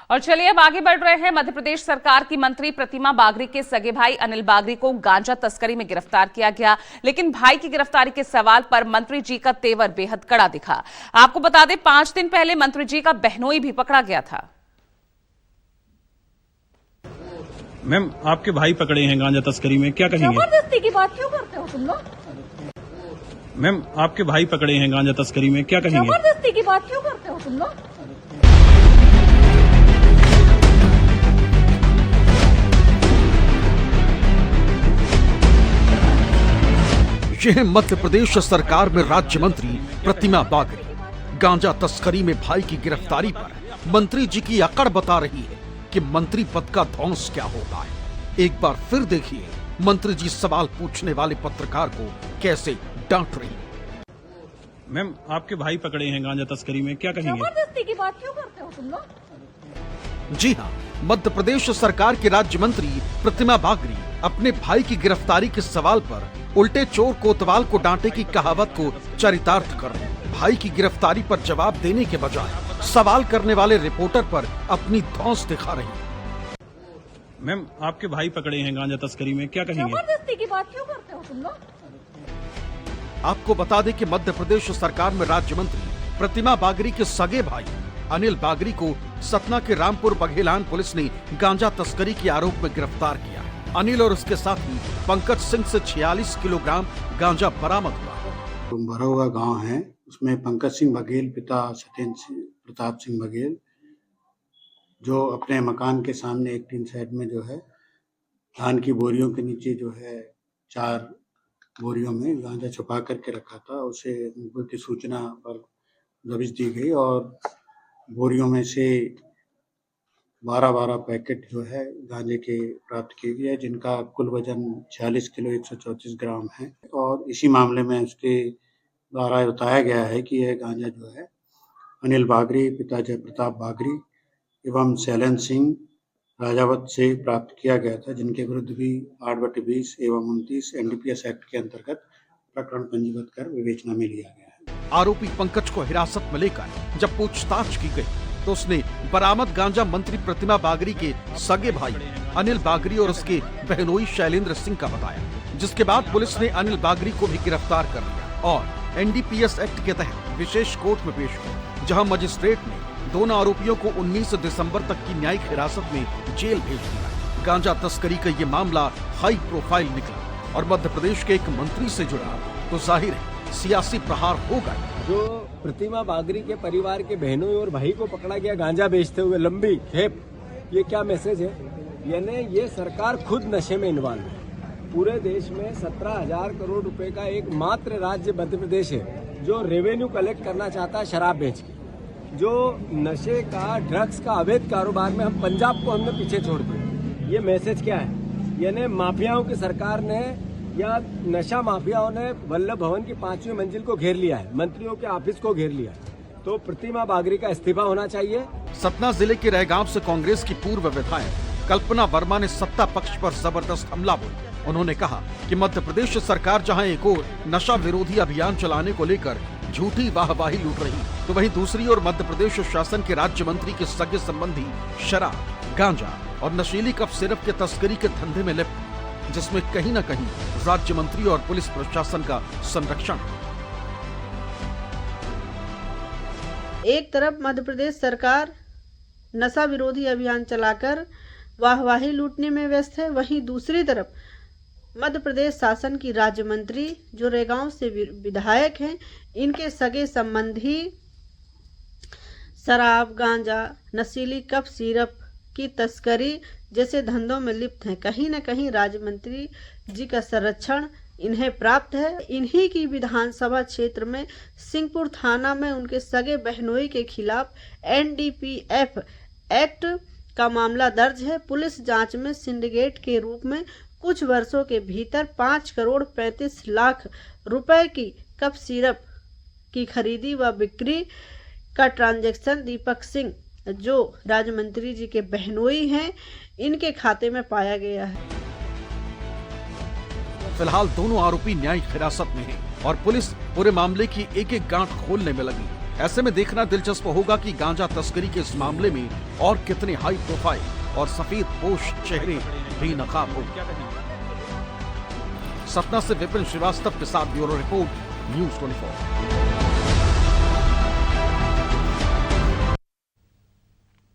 और चलिए अब आगे बढ़ रहे हैं। मध्य प्रदेश सरकार की मंत्री प्रतिमा बागरी के सगे भाई अनिल बागरी को गांजा तस्करी में गिरफ्तार किया गया, लेकिन भाई की गिरफ्तारी के सवाल पर मंत्री जी का तेवर बेहद कड़ा दिखा। आपको बता दें 5 दिन पहले मंत्री जी का बहनोई भी पकड़ा गया था। मैम, आपके भाई पकड़े हैं गांजा तस्करी में, क्या कहेंगे? जबरदस्ती की बात क्यों करते हो तुम लोग? मैम, आपके भाई पकड़े हैं गांजा तस्करी में, क्या कहेंगे? जबरदस्ती की बात क्यों करते हो तुम लोग? यह मध्य प्रदेश सरकार में राज्य मंत्री प्रतिमा बागरी गांजा तस्करी में भाई की गिरफ्तारी पर मंत्री जी की अकड़ बता रही है कि मंत्री पद का ध्वंस क्या होता है। एक बार फिर देखिए मंत्री जी सवाल पूछने वाले पत्रकार को कैसे डांट रही है। मैम, आपके भाई पकड़े हैं गांजा तस्करी में, क्या कहेंगे? जबरदस्ती की बात क्यों करते हो तुम लोग? जी हाँ, मध्य प्रदेश सरकार के राज्य मंत्री प्रतिमा बागरी अपने भाई की गिरफ्तारी के सवाल पर उल्टे चोर कोतवाल को डांटे की कहावत को चरितार्थ कर रहे हैं। भाई की गिरफ्तारी पर जवाब देने के बजाय सवाल करने वाले रिपोर्टर पर अपनी धौंस दिखा रही है। मैम, आपके भाई पकड़े हैं गांजा तस्करी में, क्या कहेंगे? जबरदस्ती की बात क्यों करते हो तुम लोग? आपको बता दें कि मध्य प्रदेश सरकार में राज्य मंत्री प्रतिमा बागरी के सगे भाई अनिल बागरी को सतना के रामपुर बघेलान पुलिस ने गांजा तस्करी के आरोप में गिरफ्तार किया। अनिल और उसके साथी पंकज सिंह से 46 किलोग्राम गांजा बरामद हुआ। भरा हुआ गांव है, उसमें पंकज सिंह बघेल पिता सत्येंद्र प्रताप सिंह बघेल जो अपने मकान के सामने एक टीन शेड में जो है धान की बोरियों के नीचे जो है 4 बोरियों में गांजा छुपा करके रखा था। उसे मुखबिर की सूचना पर दबिश दी गई और बोरियों में से 12 पैकेट जो है गांजे के प्राप्त किए गए, जिनका कुल वजन 46 किलो 134 ग्राम है। और इसी मामले में उसके द्वारा बताया गया है कि यह गांजा जो है अनिल बागरी पिता जयप्रताप बागरी एवं शैलन सिंह राजावत से प्राप्त किया गया था, जिनके विरुद्ध भी 8/20 एवं 29 NDPS एक्ट के अंतर्गत प्रकरण पंजीबद्ध कर विवेचना में लिया गया है। आरोपी पंकज को हिरासत में लेकर जब पूछताछ की गई तो उसने बरामद गांजा मंत्री प्रतिमा बागरी के सगे भाई अनिल बागरी और उसके बहनोई शैलेंद्र सिंह का बताया, जिसके बाद पुलिस ने अनिल बागरी को भी गिरफ्तार कर लिया और NDPS एक्ट के तहत विशेष कोर्ट में पेश किया, जहां मजिस्ट्रेट ने दोनों आरोपियों को 19 दिसंबर तक की न्यायिक हिरासत में जेल भेज दिया। गांजा तस्करी का ये मामला हाई प्रोफाइल निकला और मध्य प्रदेश के एक मंत्री से जुड़ा तो जाहिर है सियासी प्रहार होगा। जो प्रतिमा बागरी के परिवार के बहनों और भाई को पकड़ा गया गांजा बेचते हुए लंबी खेप, ये क्या मैसेज है? यानी ये सरकार खुद नशे में इन्वॉल्व है। पूरे देश में 17,000 करोड़ रुपए का एक मात्र राज्य मध्य प्रदेश है जो रेवेन्यू कलेक्ट करना चाहता है शराब बेच के। जो नशे का ड्रग्स का अवैध कारोबार में हम पंजाब को हमने पीछे छोड़ दिया। ये मैसेज क्या है? यानी माफियाओं की सरकार ने या नशा माफियाओं ने वल्लभ भवन की 5वीं मंजिल को घेर लिया है, मंत्रियों के ऑफिस को घेर लिया है। तो प्रतिमा बागरी का इस्तीफा होना चाहिए। सतना जिले के रैगांव से कांग्रेस की पूर्व विधायक कल्पना वर्मा ने सत्ता पक्ष पर जबरदस्त हमला बोला। उन्होंने कहा कि मध्य प्रदेश सरकार जहां एक ओर नशा विरोधी अभियान चलाने को लेकर झूठी वाहवाही लूट रही, तो वहीं दूसरी ओर मध्य प्रदेश शासन के राज्य मंत्री के सगे संबंधी शराब, गांजा और नशीली कफ सिरप के तस्करी के धंधे में लिप्त, जिसमें कहीं न कहीं राज्य मंत्री और पुलिस प्रशासन का संरक्षण है। एक तरफ मध्य प्रदेश सरकार नशा विरोधी अभियान चलाकर वाहवाही लूटने में व्यस्त है, वहीं दूसरी तरफ मध्य प्रदेश शासन की राज्य मंत्री जो रैगांव से विधायक हैं, इनके सगे संबंधी शराब, गांजा, नशीली कफ सिरप की तस्करी जैसे धंधों में लिप्त हैं। कहीं न कहीं राज्य मंत्री जी का संरक्षण इन्हें प्राप्त है। इन्हीं की विधानसभा क्षेत्र में सिंहपुर थाना में उनके सगे बहनोई के खिलाफ NDPS एक्ट का मामला दर्ज है। पुलिस जांच में सिंडिकेट के रूप में कुछ वर्षों के भीतर 5 करोड़ 35 लाख रुपए की कफ सिरप की खरीदी व बिक्री का ट्रांजैक्शन दीपक सिंह जो राज्य मंत्री जी के बहनोई हैं, इनके खाते में पाया गया है। फिलहाल दोनों आरोपी न्यायिक हिरासत में हैं और पुलिस पूरे मामले की एक-एक गांठ खोलने में लगी। ऐसे में देखना दिलचस्प होगा कि गांजा तस्करी के इस मामले में और कितने हाई प्रोफाइल और सफेद पोश चेहरे बेनकाब हो। सतना से विपिन श्रीवास्तव के साथ ब्यूरो रिपोर्ट, न्यूज़ 24।